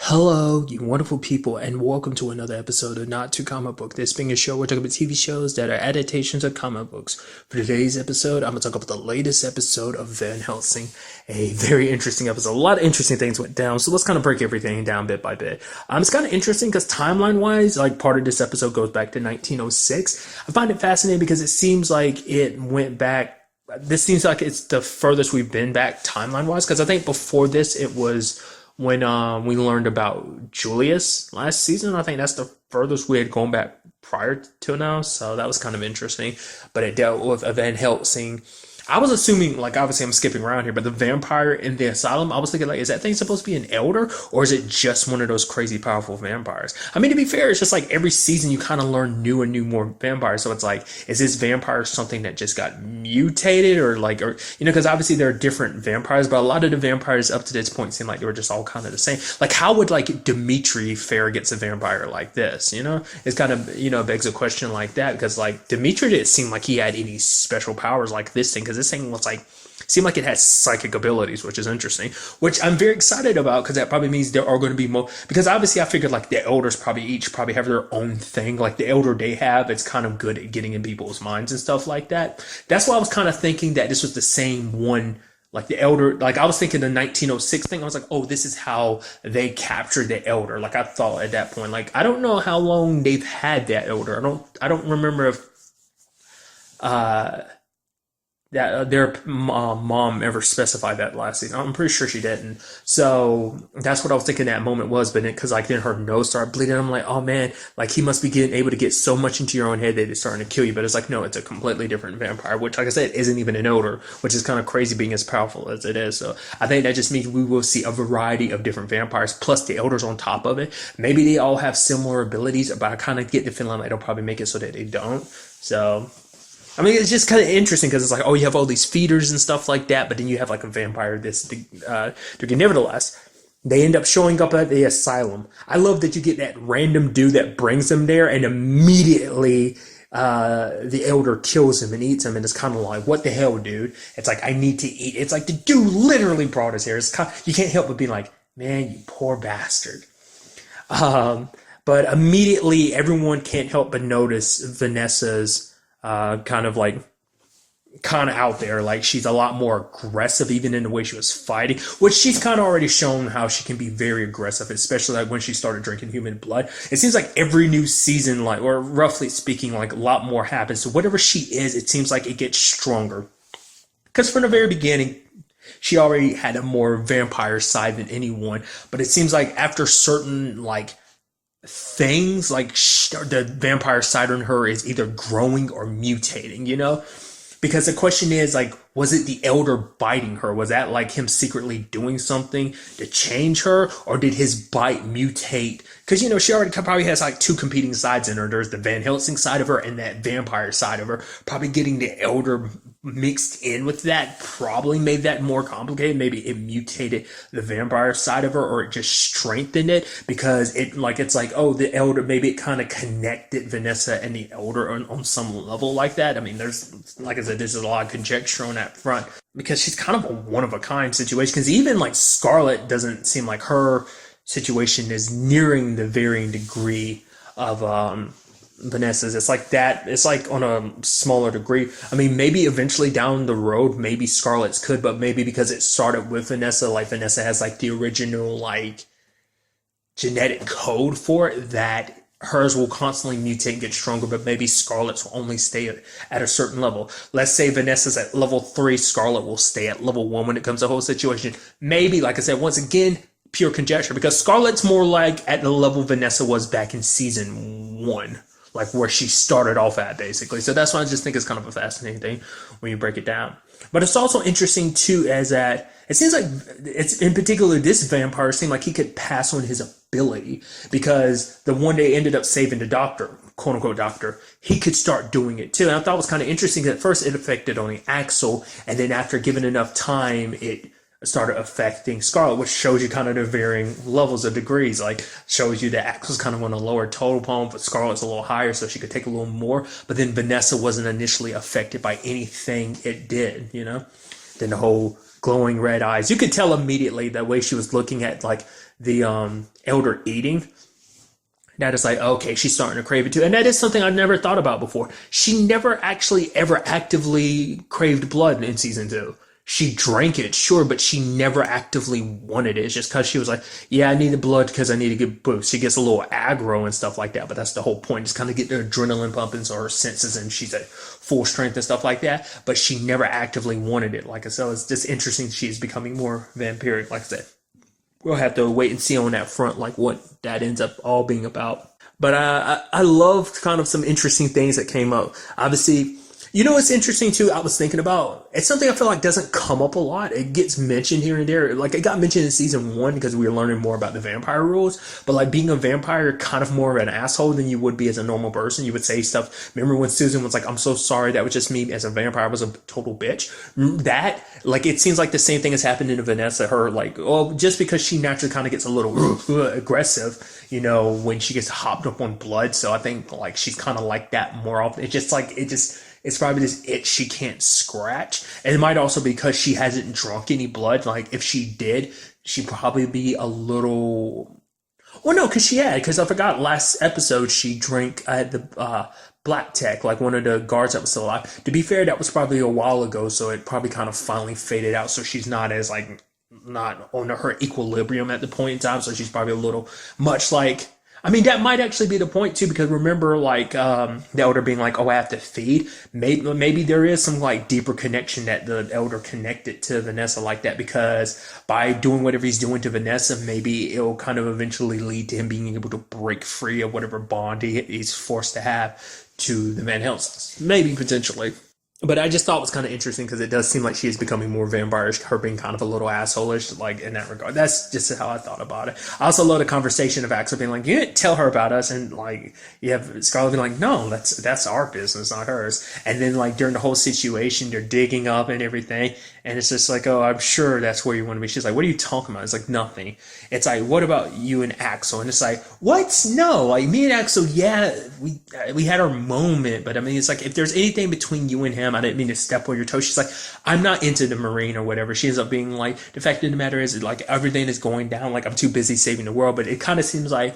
Hello, you wonderful people, and welcome to another episode of Not Too Comic Book. This being a show we're talking about TV shows that are adaptations of comic books. For today's episode, I'm going to talk about the latest episode of Van Helsing. A very interesting episode. A lot of interesting things went down, so let's kind of break everything down bit by bit. It's kind of interesting because timeline-wise, like part of this episode goes back to 1906. I find it fascinating because it seems like it went back. This seems like it's the furthest we've been back timeline-wise, because I think before this it was when we learned about Julius last season. I think that's the furthest we had gone back prior to now, so that was kind of interesting. But it dealt with Van Helsing. I was assuming, like, obviously I'm skipping around here, but the vampire in the asylum, I was thinking, like, is that thing supposed to be an elder, or is it just one of those crazy powerful vampires? I mean, to be fair, it's just like every season you kind of learn new and new more vampires. So it's like, is this vampire something that just got mutated, or like, or because obviously there are different vampires, but a lot of the vampires up to this point seem like they were just all kind of the same. Like, how would like Dimitri fare against a vampire like this? It's kind of begs a question like that, because like Dimitri didn't seem like he had any special powers like this thing, because this thing was like seemed like it has psychic abilities, which is interesting, which I'm very excited about, because that probably means there are going to be more, because obviously I figured like the elders probably have their own thing. Like the elder they have, it's kind of good at getting in people's minds and stuff like that. That's why I was kind of thinking that this was the same one, like the elder. Like I was thinking the 1906 thing, I was like, oh, this is how they captured the elder. Like I thought at that point, like I don't know how long they've had that elder. I don't remember if uh that their mom ever specified that last season. I'm pretty sure she didn't. So that's what I was thinking that moment was. But because like then her nose started bleeding, I'm like, oh man, like he must be getting able to get so much into your own head that it's starting to kill you. But it's like, no, it's a completely different vampire, which like I said, isn't even an elder, which is kind of crazy being as powerful as it is. So I think that just means we will see a variety of different vampires plus the elders on top of it. Maybe they all have similar abilities, but I kind of get the feeling like they'll probably make it so that they don't. So I mean, it's just kind of interesting because it's like, oh, you have all these feeders and stuff like that, but then you have like a vampire nevertheless, they end up showing up at the asylum. I love that you get that random dude that brings them there, and immediately the elder kills him and eats him, and it's kind of like, what the hell, dude? It's like, I need to eat. It's like the dude literally brought us here. You can't help but be like, man, you poor bastard. Um, but immediately, everyone can't help but notice Vanessa's kind of like kind of out there. Like she's a lot more aggressive, even in the way she was fighting, which she's kind of already shown how she can be very aggressive, especially like when she started drinking human blood. It seems like every new season, like, or roughly speaking, like a lot more happens. So whatever she is, it seems like it gets stronger. Because from the very beginning, she already had a more vampire side than anyone. But it seems like after certain like things, like the vampire side on her is either growing or mutating. Because the question is, like, was it the elder biting her? Was that like him secretly doing something to change her, or did his bite mutate? Because she already probably has like two competing sides in her. There's the Van Helsing side of her and that vampire side of her. Probably getting the elder mixed in with that probably made that more complicated. Maybe it mutated the vampire side of her, or it just strengthened it, because it's like, oh, the elder, maybe it kind of connected Vanessa and the elder on some level like that. I mean, there's, like I said, there's a lot of conjecture on that front, because she's kind of a one of a kind situation. Because even like Scarlet doesn't seem like her situation is nearing the varying degree of Vanessa's. It's like that. It's like on a smaller degree. I mean, maybe eventually down the road, maybe Scarlet's could, but maybe because it started with Vanessa, like Vanessa has like the original like genetic code for it, that hers will constantly mutate and get stronger, but maybe Scarlet's will only stay at a certain level. Let's say Vanessa's at level 3, Scarlet will stay at level 1 when it comes to the whole situation. Maybe, like I said, once again, pure conjecture, because Scarlet's more like at the level Vanessa was back in season 1. Like where she started off at, basically. So that's why I just think it's kind of a fascinating thing when you break it down. But it's also interesting too, as that it seems like it's in particular this vampire seemed like he could pass on his ability, because the one day ended up saving the doctor, quote unquote doctor, he could start doing it too. And I thought it was kind of interesting that at first it affected only Axel, and then after given enough time, it started affecting Scarlet, which shows you kind of the varying levels of degrees. Like shows you that Axel's kind of on a lower total palm, but Scarlet's a little higher, so she could take a little more. But then Vanessa wasn't initially affected by anything it did. Then the whole glowing red eyes. You could tell immediately the way she was looking at like the elder eating. That is like, okay, she's starting to crave it too. And that is something I've never thought about before. She never actually ever actively craved blood in season 2. She drank it, sure, but she never actively wanted it. It's just because she was like, yeah, I need the blood because I need to get boost. She gets a little aggro and stuff like that, but that's the whole point. Just kind of get the adrenaline pumping so her senses and she's at full strength and stuff like that. But she never actively wanted it. Like I said, it's just interesting she's becoming more vampiric, like I said. We'll have to wait and see on that front, like what that ends up all being about. But I love kind of some interesting things that came up. Obviously, you know what's interesting too, I was thinking about, it's something I feel like doesn't come up a lot. It gets mentioned here and there. Like it got mentioned in season 1 because we were learning more about the vampire rules. But like being a vampire, you're kind of more of an asshole than you would be as a normal person. You would say stuff. Remember when Susan was like, I'm so sorry, that was just me as a vampire. I was a total bitch. That, like, it seems like the same thing has happened to Vanessa. Her, like, well, just because she naturally kind of gets a little aggressive, you know, when she gets hopped up on blood. So I think like she's kind of like that more often. It's just like, it's probably this itch she can't scratch. And it might also be because she hasn't drunk any blood. Like, if she did, she'd probably be a little... Well, no, because I forgot last episode she drank at the Black Tech, like one of the guards that was still alive. To be fair, that was probably a while ago, so it probably kind of finally faded out. So she's not as, like, not on her equilibrium at the point in time. So she's probably a little much like... I mean, that might actually be the point too, because remember, like, the elder being like, oh, I have to feed. Maybe there is some like deeper connection that the elder connected to Vanessa like that, because by doing whatever he's doing to Vanessa, maybe it'll kind of eventually lead to him being able to break free of whatever bond he's forced to have to the Van Helsings. Maybe potentially. But I just thought it was kind of interesting because it does seem like she is becoming more vampirish, her being kind of a little asshole-ish, like, in that regard. That's just how I thought about it. I also love the conversation of Axel being like, you didn't tell her about us, and, like, you have Scarlett being like, no, that's our business, not hers. And then, like, during the whole situation, they're digging up and everything, and it's just like, oh, I'm sure that's where you want to be. She's like, what are you talking about? It's like, nothing. It's like, what about you and Axel? And it's like, what? No, like, me and Axel, yeah, we had our moment, but I mean, it's like, if there's anything between you and him, I didn't mean to step on your toes. She's like, I'm not into the Marine or whatever. She ends up being like, the fact of the matter is, like, everything is going down. Like, I'm too busy saving the world. But it kind of seems like,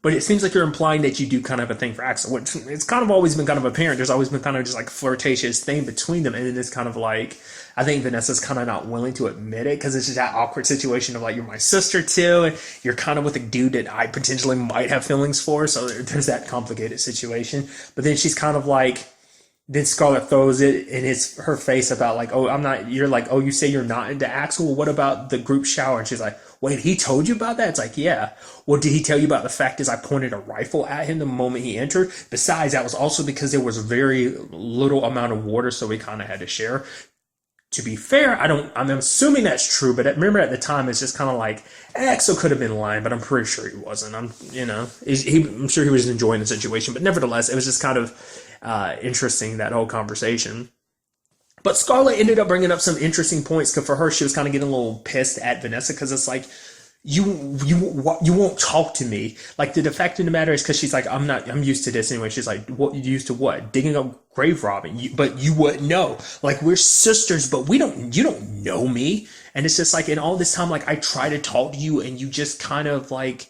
you're implying that you do kind of have a thing for Axel. Which it's kind of always been kind of apparent. There's always been kind of just like flirtatious thing between them. And then it's kind of like, I think Vanessa's kind of not willing to admit it because it's just that awkward situation of like, you're my sister too. And you're kind of with a dude that I potentially might have feelings for. So there's that complicated situation. But then she's kind of like, then Scarlett throws it in her face about like, oh, I'm not, you're like, oh, you say you're not into Axel? Well, what about the group shower? And she's like, wait, he told you about that? It's like, yeah. Well, did he tell you about the fact is I pointed a rifle at him the moment he entered? Besides, that was also because there was very little amount of water, so we kind of had to share. To be fair, I'm assuming that's true, but remember at the time, it's just kind of like, Axel could have been lying, but I'm pretty sure he wasn't. I'm sure he was enjoying the situation, but nevertheless, it was just kind of interesting, that whole conversation. But Scarlett ended up bringing up some interesting points, because for her, she was kind of getting a little pissed at Vanessa, because it's like, you won't talk to me. Like, the fact of the matter is, because she's like, I'm used to this anyway. She's like, what, you used to what? Digging up grave robbing. But you wouldn't know. Like, we're sisters, but you don't know me. And it's just like, in all this time, like, I try to talk to you, and you just kind of like,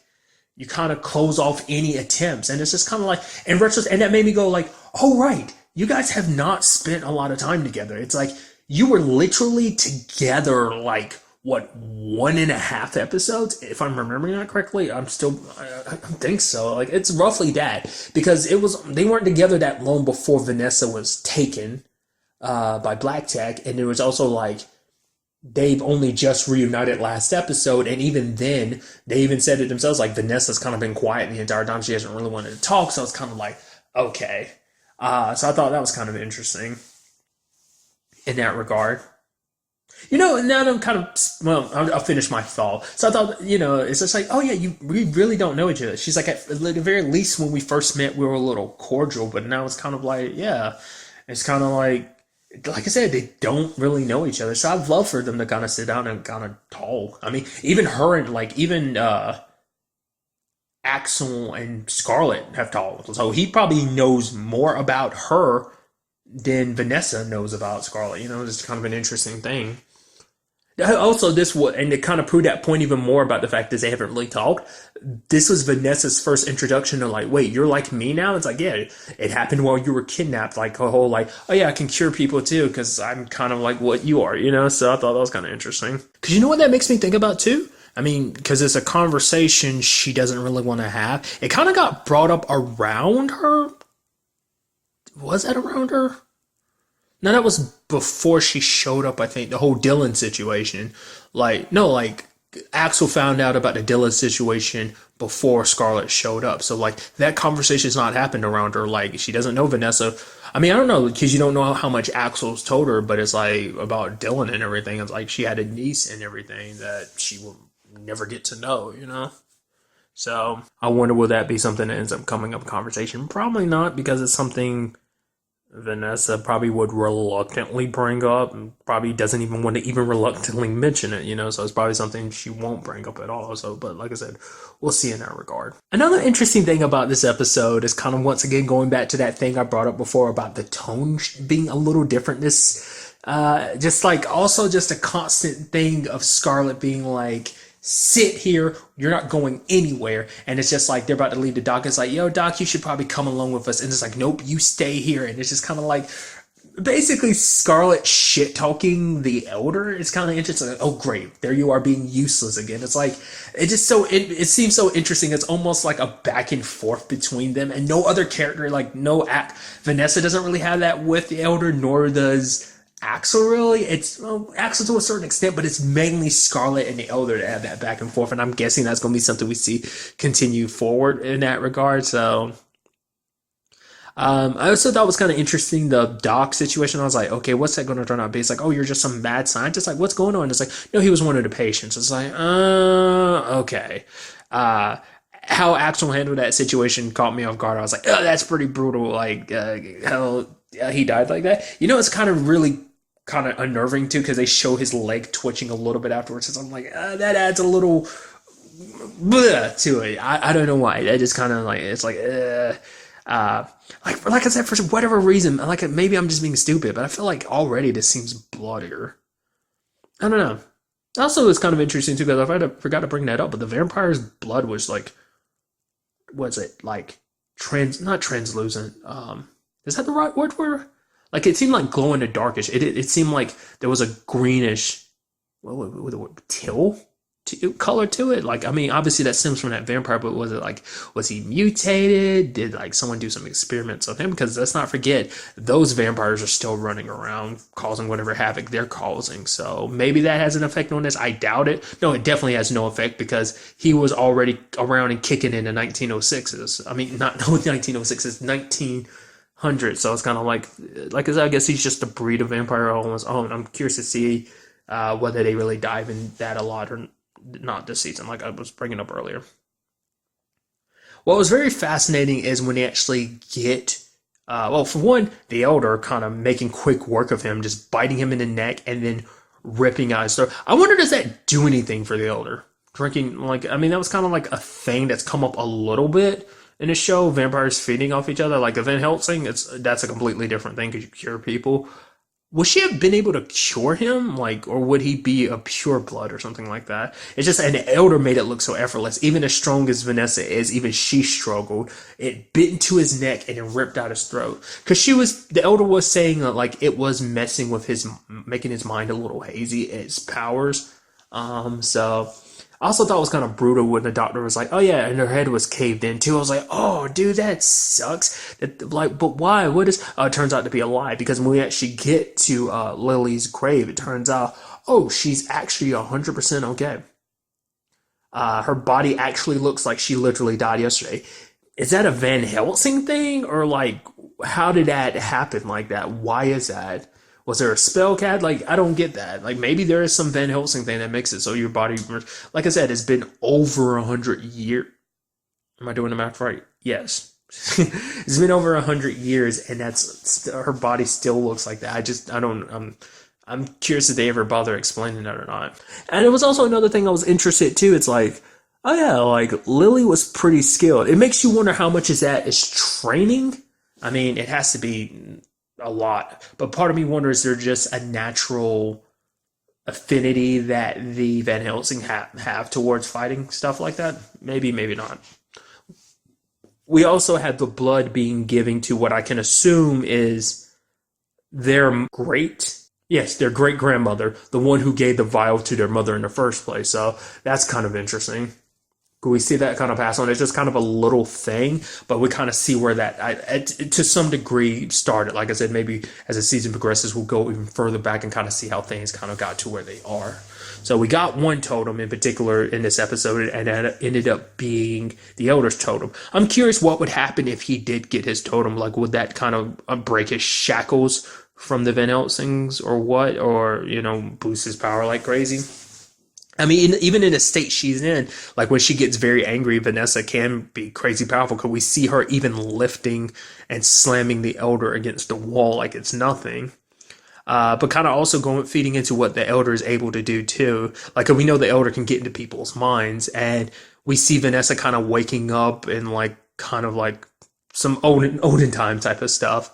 you kind of close off any attempts. And it's just kind of like, in retrospect, and that made me go like, oh, right. You guys have not spent a lot of time together. It's like, you were literally together, like, what, 1.5 episodes? If I'm remembering that correctly, I think so. Like, it's roughly that, because they weren't together that long before Vanessa was taken by Black Tech, and there was also like, they've only just reunited last episode, and even then, they even said it themselves, like, Vanessa's kind of been quiet the entire time. She hasn't really wanted to talk, so it's kind of like, okay. So I thought that was kind of interesting in that regard. You know, now that I'm kind of, well, I'll finish my thought. So I thought, you know, it's just like, oh yeah, we really don't know each other. She's like, at the very least, when we first met, we were a little cordial, but now it's kind of like, yeah, it's kind of like I said, they don't really know each other. So I'd love for them to kind of sit down and kind of talk. I mean, even her and like, even Axel and Scarlett have talked. So he probably knows more about her than Vanessa knows about Scarlett. You know, it's kind of an interesting thing. Also, this was, and to kind of prove that point even more about the fact that they haven't really talked, this was Vanessa's first introduction to like, wait, you're like me now? It's like, yeah, it happened while you were kidnapped. Like a whole like, oh yeah, I can cure people too because I'm kind of like what you are, you know? So I thought that was kind of interesting. Because you know what that makes me think about too? I mean, because it's a conversation she doesn't really want to have. It kind of got brought up around her. Was that around her? No, that was before she showed up, I think. The whole Dylan situation. Like, no, like, Axel found out about the Dylan situation before Scarlett showed up. So, like, that conversation's not happened around her. Like, she doesn't know Vanessa. I mean, I don't know, because you don't know how much Axel's told her, but it's like about Dylan and everything. It's like she had a niece and everything that she will never get to know, you know? So, I wonder will that be something that ends up coming up in conversation? Probably not, because it's something Vanessa probably would reluctantly bring up and probably doesn't even want to even reluctantly mention it, you know, so it's probably something she won't bring up at all. So, but like I said, we'll see in that regard. Another interesting thing about this episode is kind of once again going back to that thing I brought up before about the tone being a little different. This, just like also just a constant thing of Scarlett being like, sit here, you're not going anywhere. And it's just like they're about to leave the dock. It's like, yo, Doc, you should probably come along with us. And it's like, nope, you stay here. And it's just kind of like basically Scarlett shit talking the elder. It's kind of interesting. Like, oh, great, there you are being useless again. It's like it seems so interesting. It's almost like a back and forth between them, and no other character, like no act. Vanessa doesn't really have that with the elder, nor does Axel really. It's Axel to a certain extent, but it's mainly Scarlett and the Elder to have that back and forth, and I'm guessing that's going to be something we see continue forward in that regard. So, I also thought it was kind of interesting the Doc situation. I was like, okay, what's that going to turn out to be? It's like, oh, you're just some mad scientist. Like, what's going on? It's like, no, he was one of the patients. It's like, okay. How Axel handled that situation caught me off guard. I was like, oh, that's pretty brutal. Like, how he died like that. You know, it's kind of really kind of unnerving too because they show his leg twitching a little bit afterwards. So I'm like, that adds a little to it. I don't know why. That just kind of like it's like like I said, for whatever reason, like maybe I'm just being stupid, but I feel like already this seems bloodier. I don't know. Also, it's kind of interesting too because I forgot to bring that up, but the vampire's blood was like, was it like not translucent? Is that the right word for it? Like it seemed like glow in the darkish. It seemed like there was a greenish, what the word, teal color to it. Like I mean, obviously that stems from that vampire, but was it like was he mutated? Did like someone do some experiments on him? Because let's not forget those vampires are still running around causing whatever havoc they're causing. So maybe that has an effect on this. I doubt it. No, it definitely has no effect because he was already around and kicking in the 1906s. I mean, not no 1906s, 1900. So it's kind of like I said, I guess he's just a breed of vampire on his own. I'm curious to see whether they really dive in that a lot or not this season, like I was bringing up earlier. What was very fascinating is when they actually get, well, for one, the Elder kind of making quick work of him, just biting him in the neck and then ripping out his throat. I wonder, does that do anything for the Elder? Drinking, like, I mean, that was kind of like a thing that's come up a little bit in the show, vampires feeding off each other. Like Van Helsing, that's a completely different thing because you cure people. Would she have been able to cure him? Like, or would he be a pure blood or something like that? It's just an elder made it look so effortless. Even as strong as Vanessa is, even she struggled. It bit into his neck and it ripped out his throat. Cause the elder was saying that like it was messing with making his mind a little hazy, its powers. So I also thought it was kind of brutal when the doctor was like, oh yeah, and her head was caved in too. I was like, oh dude, that sucks. Like, but why? What is, it turns out to be a lie because when we actually get to Lily's grave, it turns out, oh, she's actually 100% okay. Her body actually looks like she literally died yesterday. Is that a Van Helsing thing? Or like, how did that happen like that? Why is that? Was there a spell cast? Like, I don't get that. Like, maybe there is some Van Helsing thing that makes it so your body, like I said, it's been over 100 years. Am I doing the math right? Yes. It's been over 100 years, and her body still looks like that. I'm curious if they ever bother explaining that or not. And it was also another thing I was interested too. It's like, oh yeah, like Lily was pretty skilled. It makes you wonder how much is that is training. I mean, it has to be a lot, but part of me wonders, is there just a natural affinity that the Van Helsing have towards fighting stuff like that. Maybe, maybe not. We also had the blood being given to what I can assume is their their great grandmother, the one who gave the vial to their mother in the first place. So that's kind of interesting. We see that kind of pass on. It's just kind of a little thing, but we kind of see where that, to some degree, started. Like I said, maybe as the season progresses, we'll go even further back and kind of see how things kind of got to where they are. So we got one totem in particular in this episode, and that ended up being the Elder's totem. I'm curious what would happen if he did get his totem. Like, would that kind of break his shackles from the Van Helsings or what? Or, boost his power like crazy? I mean, even in the state she's in, like when she gets very angry, Vanessa can be crazy powerful. Because we see her even lifting and slamming the Elder against the wall like it's nothing. But kind of also feeding into what the Elder is able to do too. Like we know the Elder can get into people's minds, and we see Vanessa kind of waking up and like kind of like some olden time type of stuff.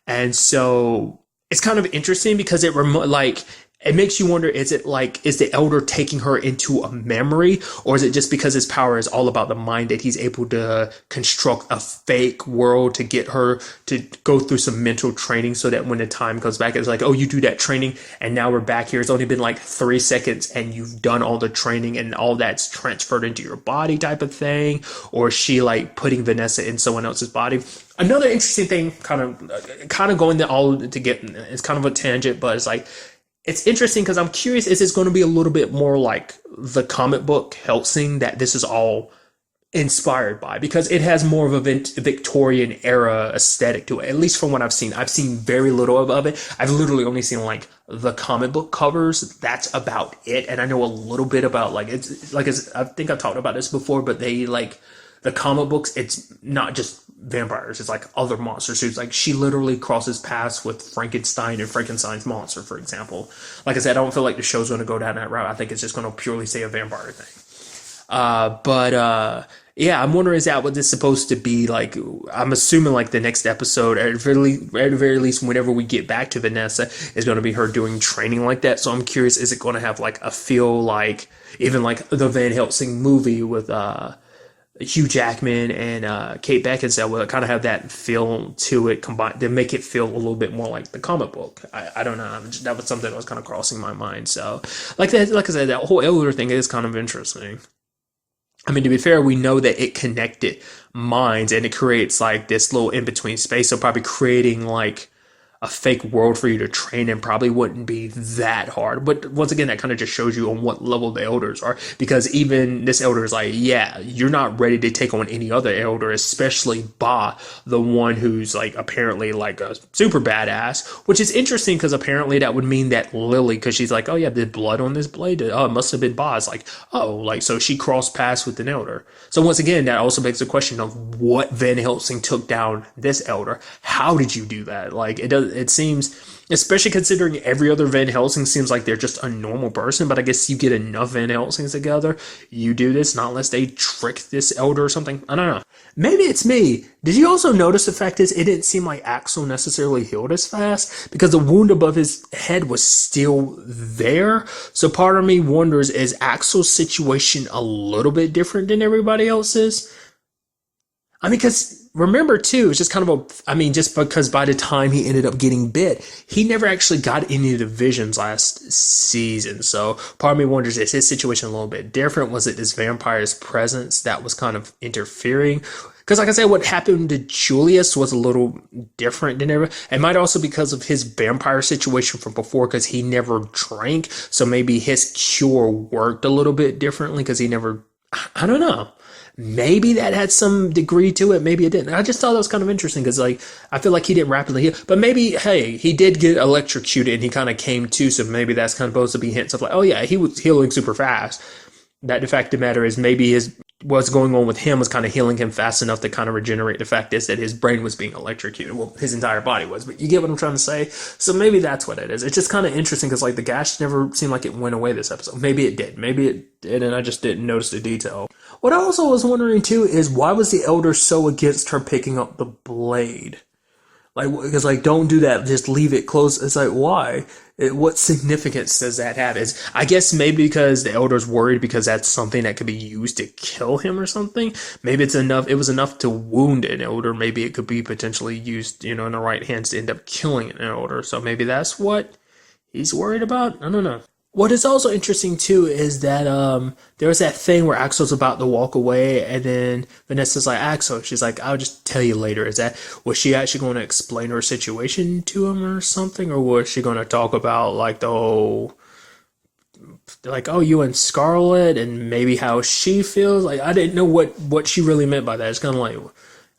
And so it's kind of interesting because it makes you wonder, is the Elder taking her into a memory, or is it just because his power is all about the mind that he's able to construct a fake world to get her to go through some mental training so that when the time comes back, it's like, oh, you do that training and now we're back here. It's only been like 3 seconds and you've done all the training and all that's transferred into your body type of thing. Or is she like putting Vanessa in someone else's body? Another interesting thing, kind of going to all to get, it's kind of a tangent, but it's like, it's interesting because I'm curious, is this going to be a little bit more like the comic book Helsing that this is all inspired by? Because it has more of a Victorian era aesthetic to it, at least from what I've seen. I've seen very little of it. I've literally only seen like the comic book covers. That's about it. And I know a little bit about I think I've talked about this before, but they like the comic books, it's not just vampires, it's like other monsters. So it's like she literally crosses paths with Frankenstein and Frankenstein's monster, for example. Like I said, I don't feel like the show's going to go down that route. I think it's just going to purely say a vampire thing. Yeah, I'm wondering, is that what this is supposed to be like? I'm assuming like the next episode, at the very least, whenever we get back to Vanessa, is going to be her doing training like that. So I'm curious, is it going to have like a feel like even like the Van Helsing movie with Hugh Jackman and Kate Beckinsale? Will it kind of have that feel to it combined to make it feel a little bit more like the comic book? I don't know. That was something that was kind of crossing my mind. So like I said, that whole Elder thing is kind of interesting. I mean, to be fair, we know that it connected minds and it creates like this little in-between space. So probably creating like a fake world for you to train in probably wouldn't be that hard. But once again, that kind of just shows you on what level the Elders are, because even this Elder is like, yeah, you're not ready to take on any other Elder, especially Ba, the one who's like apparently like a super badass, which is interesting because apparently that would mean that Lily, because she's like, oh yeah, there's blood on this blade. Oh, it must have been Ba. It's like, oh, like, so she crossed paths with an Elder. So once again, that also begs the question of what Van Helsing took down this Elder. How did you do that? Like, it seems, especially considering every other Van Helsing seems like they're just a normal person, but I guess you get enough Van Helsings together, you do this, not unless they trick this Elder or something. I don't know. Maybe it's me. Did you also notice the fact is it didn't seem like Axel necessarily healed as fast because the wound above his head was still there? So part of me wonders, is Axel's situation a little bit different than everybody else's? I mean, because remember too, it's just kind of just because by the time he ended up getting bit, he never actually got any of the visions last season. So part of me wonders, is his situation a little bit different? Was it this vampire's presence that was kind of interfering? Because like I said, what happened to Julius was a little different than ever. It might also be because of his vampire situation from before, because he never drank. So maybe his cure worked a little bit differently because he never, I don't know. Maybe that had some degree to it. Maybe it didn't. I just thought that was kind of interesting because, like, I feel like he didn't rapidly heal. But maybe, hey, he did get electrocuted and he kind of came to. So maybe that's kind of supposed to be hints of like, oh yeah, he was healing super fast. That the fact of the matter is maybe what's going on with him was kind of healing him fast enough to kind of regenerate. The fact is that his brain was being electrocuted. Well, his entire body was. But you get what I'm trying to say? So maybe that's what it is. It's just kind of interesting because, like, the gash never seemed like it went away this episode. Maybe it did. Maybe it did, and I just didn't notice the detail. What I also was wondering, too, is why was the Elder so against her picking up the blade? Like, because like, don't do that. Just leave it close. It's like, why? What significance does that have? I guess maybe because the elder's worried because that's something that could be used to kill him or something. Maybe it's enough. It was enough to wound an elder. Maybe it could be potentially used, in the right hands to end up killing an elder. So maybe that's what he's worried about. I don't know. What is also interesting too is that there was that thing where Axel's about to walk away, and then Vanessa's like, Axel, she's like, I'll just tell you later. Was she actually going to explain her situation to him or something, or was she going to talk about like the whole, like, oh, you and Scarlett and maybe how she feels? Like, I didn't know what she really meant by that. It's kind of like,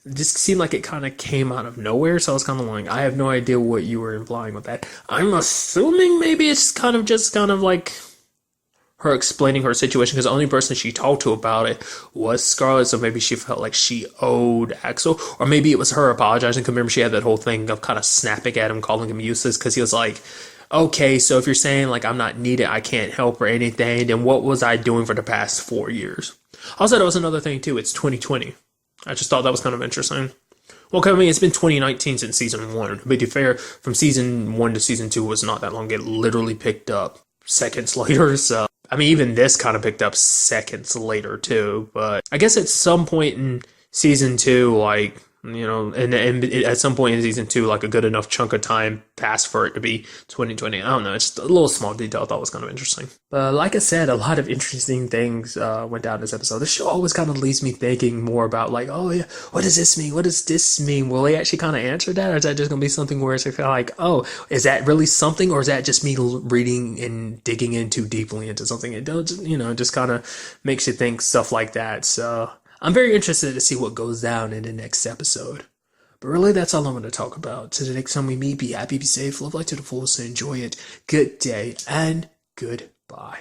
it just seemed like it kind of came out of nowhere, so I was kind of like, I have no idea what you were implying with that. I'm assuming maybe it's just kind of like her explaining her situation, because the only person she talked to about it was Scarlett, so maybe she felt like she owed Axel, or maybe it was her apologizing, because remember she had that whole thing of kind of snapping at him, calling him useless, because he was like, okay, so if you're saying like I'm not needed, I can't help or anything, then what was I doing for the past 4 years? Also, that was another thing too, it's 2020. I just thought that was kind of interesting. Well, I mean, it's been 2019 since season 1. To be fair, from season 1 to season 2 was not that long. It literally picked up seconds later. So, I mean, even this kind of picked up seconds later, too. But I guess at some point in season 2, like, and at some point in season 2, like a good enough chunk of time passed for it to be 2020. I don't know. It's just a little small detail I thought was kind of interesting. But like I said, a lot of interesting things went down this episode. The show always kind of leaves me thinking more about like, oh yeah, what does this mean? What does this mean? Will they actually kind of answer that? Or is that just going to be something where it's kind of like, oh, is that really something? Or is that just me reading and digging in too deeply into something? It does, just kind of makes you think stuff like that. So I'm very interested to see what goes down in the next episode. But really, that's all I'm going to talk about. So the next time we meet, be happy, be safe, love life to the fullest, and enjoy it. Good day, and goodbye.